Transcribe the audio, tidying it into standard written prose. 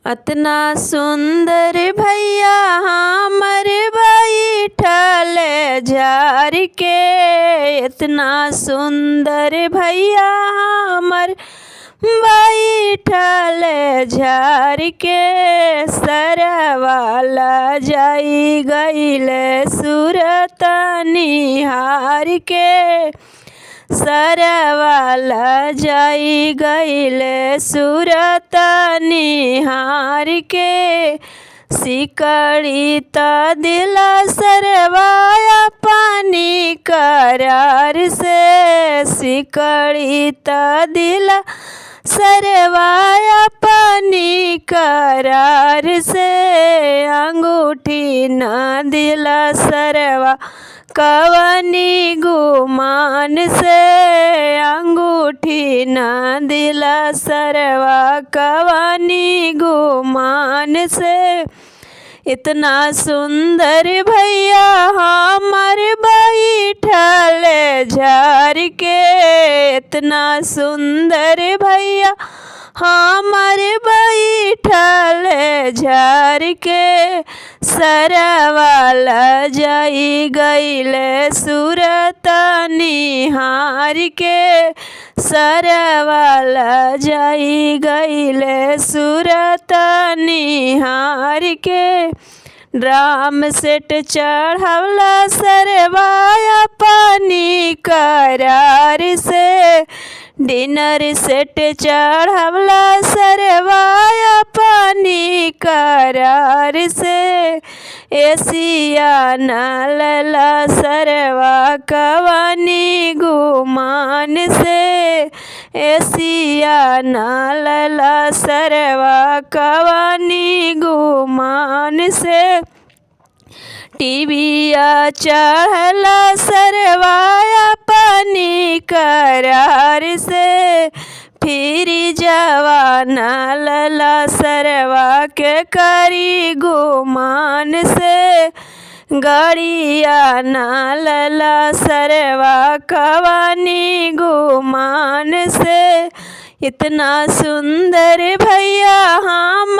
अतना सुंदर भैया हमर बैठल झार के, इतना सुंदर भैया हमर बैठल झार के। सरवाला जाई गईल सूरत निहार के, सरवाला जाई गईल सूरत निहार के। सिकड़ी त दिला सरवाया पानी करार से, सिकड़ी त दिला सरवाया पानी करार से। अंगूठी न दिला सरवा कवनी गुमान से, अंगूठी न दिला सरवा कवनी गुमान से। इतना सुंदर भैया हमर बैठल झार के, इतना सुंदर भैया हमर बैठल झार के। सरवाला जाई गईल सूरत निहार के, सरवाला जाई गईल सूरत निहार के। ड्राम सेट चढ़वला सरवाया पानी करार से, डिनर सेट चढ़वला सरवाया पानी करार से। एसिया नलला सरवा कवनी गुमान से, एसिया नलला सरवा कवनी गुमान से। टीविया चढ़ला सरवाया पानी करार से, फिर जवाना लला सरवा के करी गुमान से। गड़िया नालला सरवा कवनी गुमान से। इतना सुंदर भैया हम